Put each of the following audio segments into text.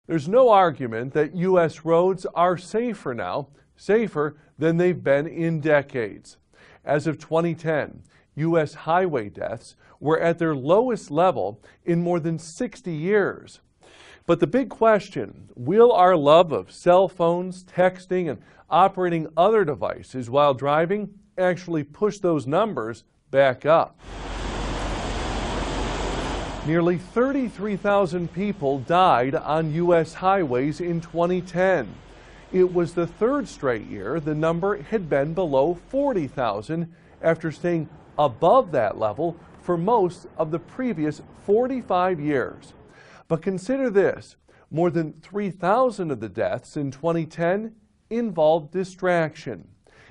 There's no argument that U.S. roads are safer now, safer than they've been in decades. As of 2010, U.S. highway deaths were at their lowest level in more than 60 years. But the big question, will our love of cell phones, texting, and operating other devices while driving actually push those numbers back up? Nearly 33,000 people died on U.S. highways in 2010. It was the third straight year the number had been below 40,000 after staying above that level for most of the previous 45 years. But consider this, more than 3,000 of the deaths in 2010 involved distraction.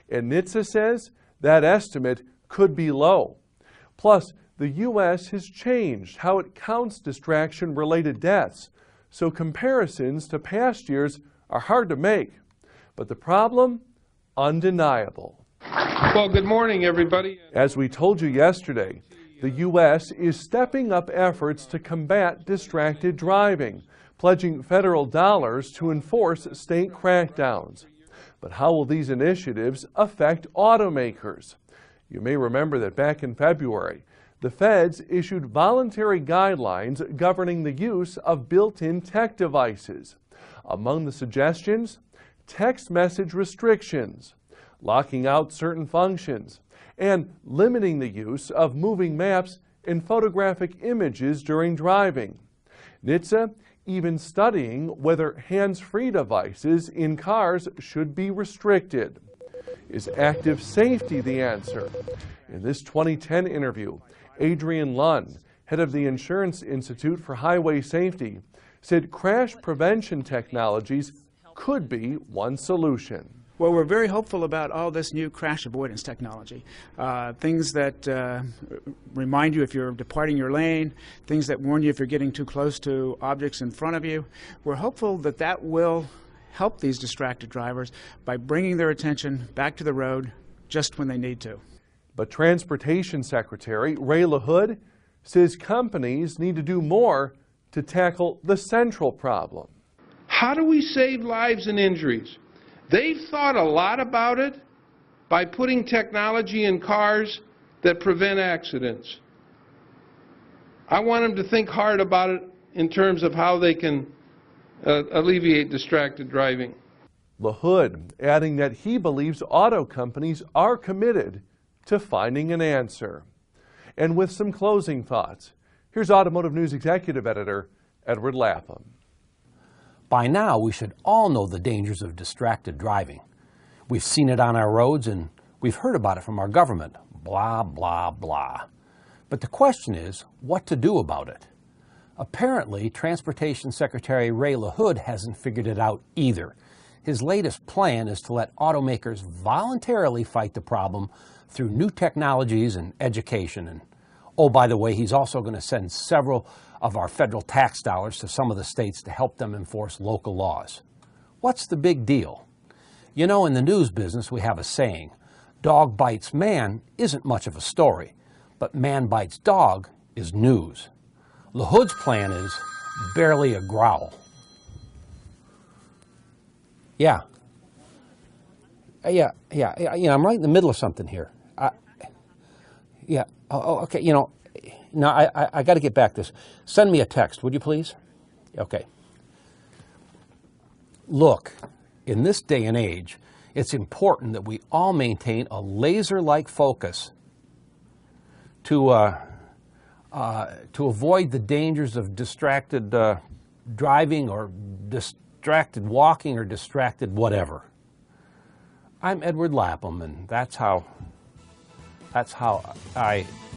And NHTSA says that estimate could be low. Plus, the U.S. has changed how it counts distraction-related deaths, so comparisons to past years are hard to make. But the problem? Undeniable. Well, good morning, everybody. As we told you yesterday, the U.S. is stepping up efforts to combat distracted driving, pledging federal dollars to enforce state crackdowns. But how will these initiatives affect automakers? You may remember that back in February, the feds issued voluntary guidelines governing the use of built-in tech devices. Among the suggestions, text message restrictions, locking out certain functions, and limiting the use of moving maps and photographic images during driving. NHTSA even studying whether hands-free devices in cars should be restricted. Is active safety the answer? In this 2010 interview, Adrian Lund, head of the Insurance Institute for Highway Safety, said crash prevention technologies could be one solution. Well, we're very hopeful about all this new crash avoidance technology. Things that remind you if you're departing your lane, things that warn you if you're getting too close to objects in front of you. We're hopeful that that will help these distracted drivers by bringing their attention back to the road just when they need to. But Transportation Secretary Ray LaHood says companies need to do more to tackle the central problem. How do we save lives and injuries? They've thought a lot about it by putting technology in cars that prevent accidents. I want them to think hard about it in terms of how they can alleviate distracted driving. LaHood adding that he believes auto companies are committed to finding an answer. And with some closing thoughts, here's Automotive News Executive Editor Edward Lapham. By now, we should all know the dangers of distracted driving. We've seen it on our roads and we've heard about it from our government. Blah, blah, blah. But the question is, what to do about it? Apparently, Transportation Secretary Ray LaHood hasn't figured it out either. His latest plan is to let automakers voluntarily fight the problem through new technologies and education. And oh, by the way, he's also going to send several of our federal tax dollars to some of the states to help them enforce local laws. What's the big deal? You know, in the news business, we have a saying, dog bites man isn't much of a story, but man bites dog is news. LaHood's plan is barely a growl. Yeah, I'm right in the middle of something here. Okay, you know, now I got to get back to this. Send me a text, would you please? Okay. Look, in this day and age, it's important that we all maintain a laser-like focus to avoid the dangers of distracted driving or distracted walking or distracted whatever. I'm Edward Lapham, and that's how I